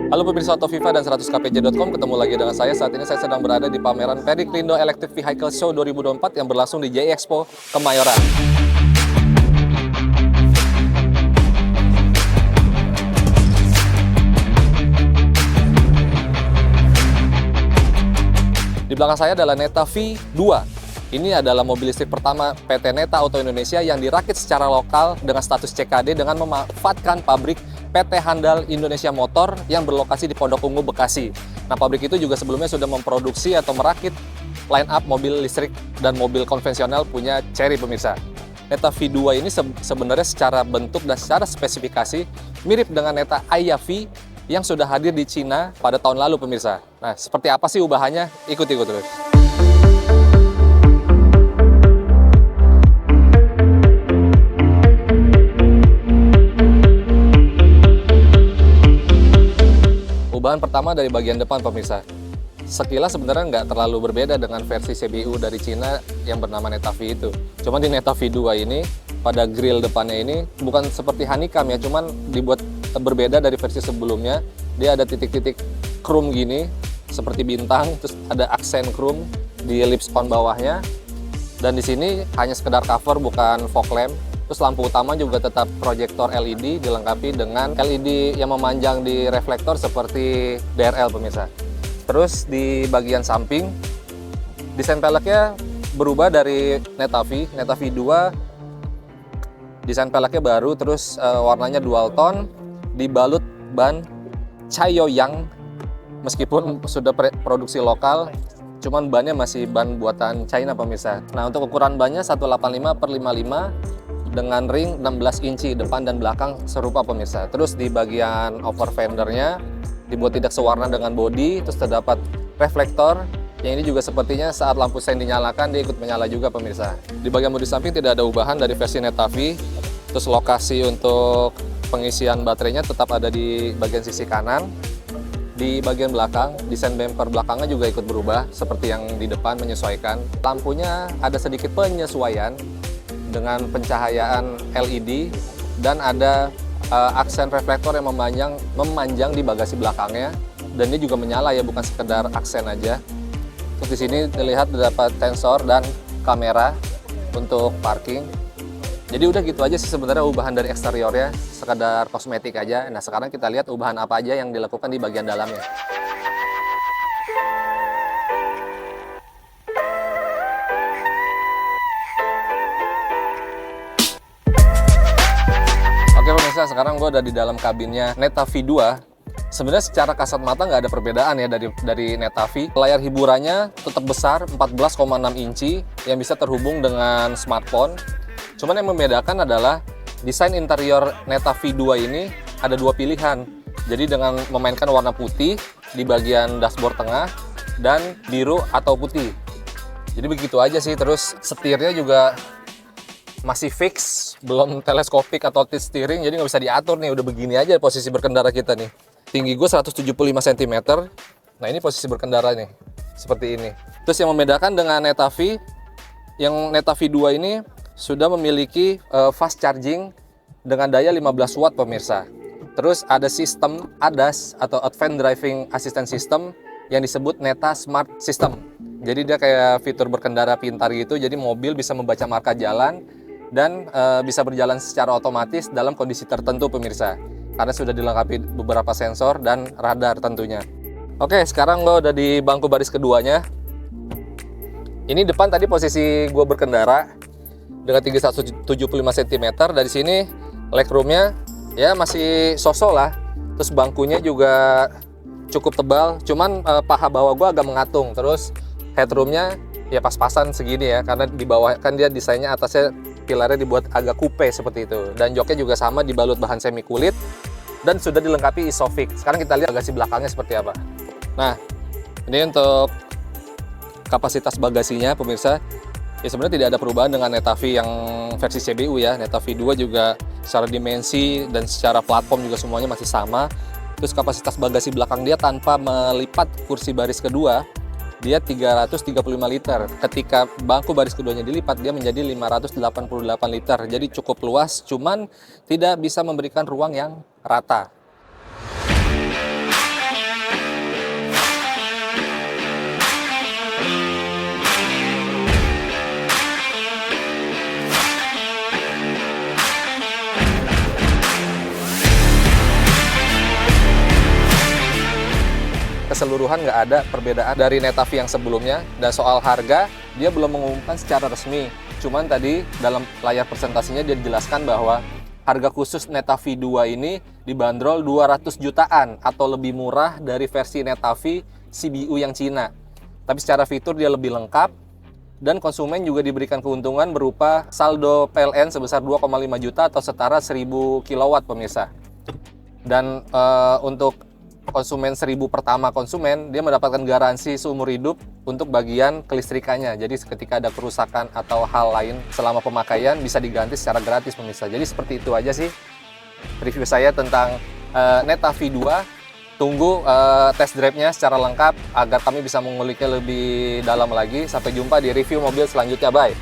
Halo pemirsa Autoviva dan 100kpj.com, ketemu lagi dengan saya. Saat ini saya sedang berada di pameran Periklindo Electric Vehicle Show 2024 yang berlangsung di JI Expo Kemayoran. Di belakang saya adalah Neta V2. Ini adalah mobil listrik pertama PT Neta Auto Indonesia yang dirakit secara lokal dengan status CKD dengan memanfaatkan pabrik PT Handal Indonesia Motor yang berlokasi di Pondok Ungu, Bekasi. Nah, pabrik itu juga sebelumnya sudah memproduksi atau merakit line up mobil listrik dan mobil konvensional punya Chery, pemirsa. Neta V2 ini sebenarnya secara bentuk dan secara spesifikasi mirip dengan Neta Aiya V yang sudah hadir di Cina pada tahun lalu, pemirsa. Nah, seperti apa sih ubahannya? Ikut-ikut terus. Ubahan pertama dari bagian depan, pemirsa. Sekilas sebenarnya nggak terlalu berbeda dengan versi CBU dari Cina yang bernama Neta V itu. Cuman di Neta V2 ini, pada grill depannya ini bukan seperti honeycomb ya, cuman dibuat berbeda dari versi sebelumnya. Dia ada titik-titik chrome gini, seperti bintang, terus ada aksen chrome di lip spon bawahnya. Dan di sini hanya sekedar cover, bukan fog lamp. Terus lampu utama juga tetap proyektor LED dilengkapi dengan LED yang memanjang di reflektor seperti DRL, pemirsa. Terus di bagian samping, desain peleknya berubah dari Neta V. Neta V2 desain peleknya baru, terus warnanya dual tone, dibalut ban Chaoyang. Meskipun sudah produksi lokal, cuman bannya masih ban buatan China, pemirsa. Nah, untuk ukuran bannya 185/55 dengan ring 16 inci depan dan belakang serupa, pemirsa. Terus di bagian over fendernya dibuat tidak sewarna dengan bodi, terus terdapat reflektor yang ini juga sepertinya saat lampu sen dinyalakan dia ikut menyala juga, pemirsa. Di bagian bodi samping tidak ada ubahan dari versi Neta V. Terus lokasi untuk pengisian baterainya tetap ada di bagian sisi kanan. Di bagian belakang, desain bumper belakangnya juga ikut berubah seperti yang di depan, menyesuaikan. Lampunya ada sedikit penyesuaian dengan pencahayaan LED dan ada aksen reflektor yang memanjang di bagasi belakangnya, dan dia juga menyala ya, bukan sekedar aksen aja. Terus di sini terlihat terdapat sensor dan kamera untuk parking. Jadi udah gitu aja sih sebenarnya ubahan dari eksteriornya, sekedar kosmetik aja. Nah, sekarang kita lihat ubahan apa aja yang dilakukan di bagian dalamnya. Oke pemirsa, sekarang gue udah di dalam kabinnya Neta V2. Sebenarnya secara kasat mata nggak ada perbedaan ya dari Neta V. Layar hiburannya tetap besar, 14,6 inci yang bisa terhubung dengan smartphone. Cuman yang membedakan adalah desain interior Neta V2 ini ada dua pilihan. Jadi dengan memainkan warna putih di bagian dashboard tengah dan biru atau putih. Jadi begitu aja sih. Terus setirnya juga masih fix, belum teleskopik atau tilt steering, jadi nggak bisa diatur nih. Udah begini aja posisi berkendara kita nih. Tinggi gue 175 cm. Nah, ini posisi berkendara nih, seperti ini. Terus yang membedakan dengan Neta V, yang Neta V2 ini sudah memiliki fast charging dengan daya 15 watt, pemirsa. Terus ada sistem ADAS atau Advanced Driving Assistance System yang disebut Neta Smart System. Jadi dia kayak fitur berkendara pintar gitu, jadi mobil bisa membaca marka jalan dan bisa berjalan secara otomatis dalam kondisi tertentu, pemirsa. Karena sudah dilengkapi beberapa sensor dan radar tentunya. Oke, sekarang gue udah di bangku baris keduanya. Ini depan tadi posisi gue berkendara dengan tinggi 175 cm. Dari sini legroomnya ya masih sosok lah. Terus bangkunya juga cukup tebal, cuman paha bawah gue agak mengatung. Terus headroomnya ya pas-pasan segini ya, karena di bawah kan dia desainnya atasnya pilarnya dibuat agak coupe seperti itu. Dan joknya juga sama, dibalut bahan semi kulit dan sudah dilengkapi Isofix. Sekarang kita lihat bagasi belakangnya seperti apa. Nah, ini untuk kapasitas bagasinya, pemirsa. Ya sebenarnya tidak ada perubahan dengan Neta V yang versi CBU ya. Neta V2 juga secara dimensi dan secara platform juga semuanya masih sama. Terus kapasitas bagasi belakang dia tanpa melipat kursi baris kedua, dia 335 liter. Ketika bangku baris keduanya dilipat, dia menjadi 588 liter. Jadi cukup luas, cuman tidak bisa memberikan ruang yang rata. keseluruhan nggak ada perbedaan dari Neta V yang sebelumnya. Dan soal harga, dia belum mengumumkan secara resmi. Cuman tadi dalam layar presentasinya dia dijelaskan bahwa harga khusus Neta V2 ini dibanderol 200 jutaan atau lebih murah dari versi Neta V CBU yang Cina. Tapi secara fitur dia lebih lengkap dan konsumen juga diberikan keuntungan berupa saldo PLN sebesar 2,5 juta atau setara 1000 kW pemirsa. Dan untuk konsumen 1000 pertama konsumen, dia mendapatkan garansi seumur hidup untuk bagian kelistrikannya. Jadi ketika ada kerusakan atau hal lain selama pemakaian bisa diganti secara gratis pemirsa. Jadi seperti itu aja sih review saya tentang Neta V2. Tunggu test drive-nya secara lengkap agar kami bisa menguliknya lebih dalam lagi. Sampai jumpa di review mobil selanjutnya. Bye!